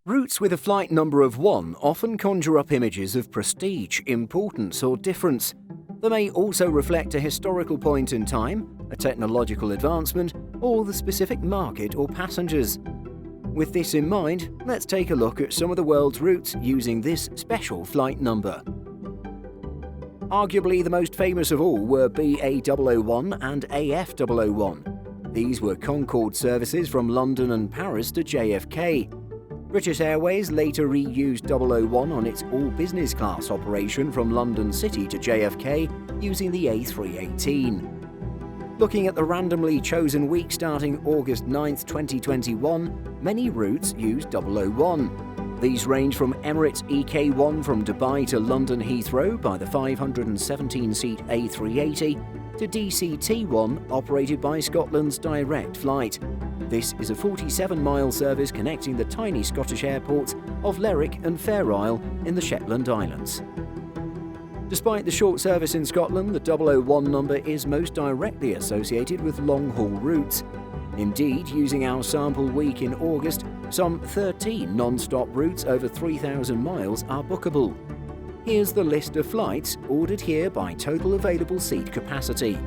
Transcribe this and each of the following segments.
Routes with a flight number of 1 often conjure up images of prestige, importance, or difference. They may also reflect a historical point in time, a technological advancement, or the specific market or passengers. With this in mind, let's take a look at some of the world's routes using this special flight number. Arguably the most famous of all were BA001 and AF001. These were Concorde services from London and Paris to JFK. British Airways later reused 001 on its all-business class operation from London City to JFK using the A318. Looking at the randomly chosen week starting August 9, 2021, many routes use 001. These range from Emirates EK1 from Dubai to London Heathrow by the 517-seat A380 to DCT1 operated by Scotland's Direct Flight. This is a 47-mile service connecting the tiny Scottish airports of Lerwick and Fair Isle in the Shetland Islands. Despite the short service in Scotland, the 001 number is most directly associated with long-haul routes. Indeed, using our sample week in August, some 13 non-stop routes over 3,000 miles are bookable. Here's the list of flights ordered here by total available seat capacity.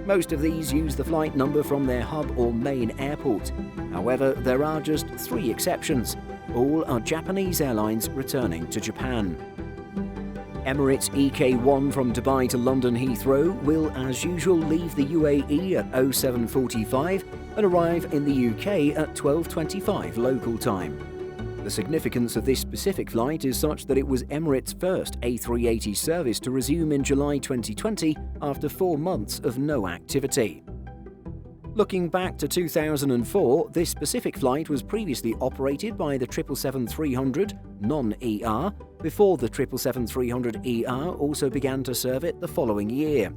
Most of these use the flight number from their hub or main airport. However, there are just 3 exceptions. All are Japanese airlines returning to Japan. Emirates EK1 from Dubai to London Heathrow will, as usual, leave the UAE at 07:45 and arrive in the UK at 12:25 local time. The significance of this specific flight is such that it was Emirates' first A380 service to resume in July 2020 after 4 months of no activity. Looking back to 2004, this specific flight was previously operated by the 777-300 non-ER, before the 777-300ER also began to serve it the following year.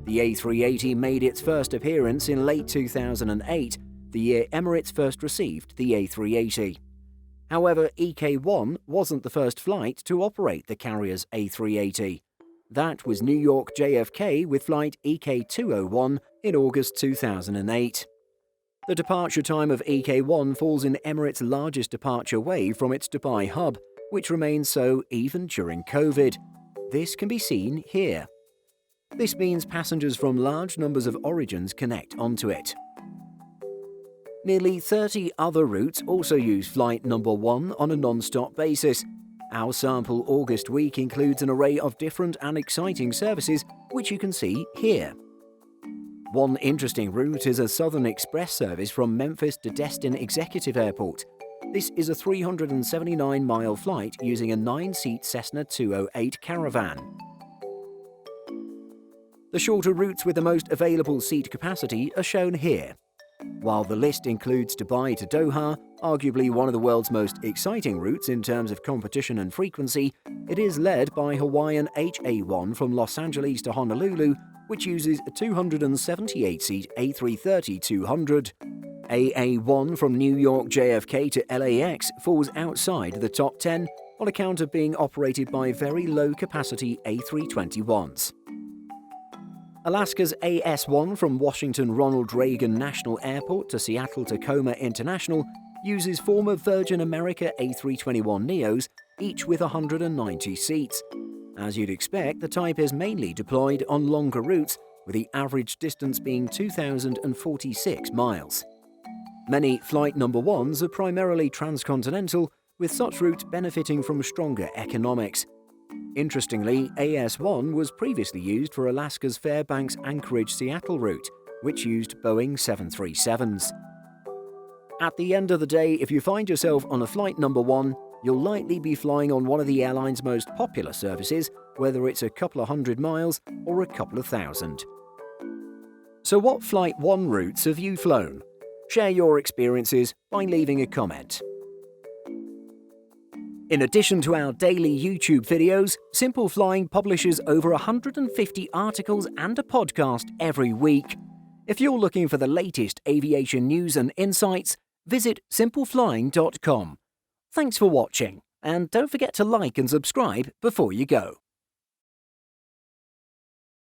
The A380 made its first appearance in late 2008, the year Emirates first received the A380. However, EK1 wasn't the first flight to operate the carrier's A380. That was New York JFK with flight EK201 in August 2008. The departure time of EK1 falls in Emirates' largest departure way from its Dubai hub, which remains so even during COVID. This can be seen here. This means passengers from large numbers of origins connect onto it. Nearly 30 other routes also use flight number 1 on a non-stop basis. Our sample August week includes an array of different and exciting services, which you can see here. One interesting route is a Southern Express service from Memphis to Destin Executive Airport. This is a 379-mile flight using a 9-seat Cessna 208 Caravan. The shorter routes with the most available seat capacity are shown here. While the list includes Dubai to Doha, arguably one of the world's most exciting routes in terms of competition and frequency, it is led by Hawaiian HA1 from Los Angeles to Honolulu, which uses a 278-seat A330-200. AA1 from New York JFK to LAX falls outside the top 10 on account of being operated by very low-capacity A321s. Alaska's AS1 from Washington Ronald Reagan National Airport to Seattle Tacoma International uses former Virgin America A321neos, each with 190 seats. As you'd expect, the type is mainly deployed on longer routes, with the average distance being 2,046 miles. Many flight number 1s are primarily transcontinental, with such routes benefiting from stronger economics. Interestingly, AS1 was previously used for Alaska's Fairbanks Anchorage-Seattle route, which used Boeing 737s. At the end of the day, if you find yourself on a flight number 1, you'll likely be flying on one of the airline's most popular services, whether it's a couple of hundred miles or a couple of thousand. So what Flight 1 routes have you flown? Share your experiences by leaving a comment. In addition to our daily YouTube videos, Simple Flying publishes over 150 articles and a podcast every week. If you're looking for the latest aviation news and insights, visit simpleflying.com. Thanks for watching, and don't forget to like and subscribe before you go.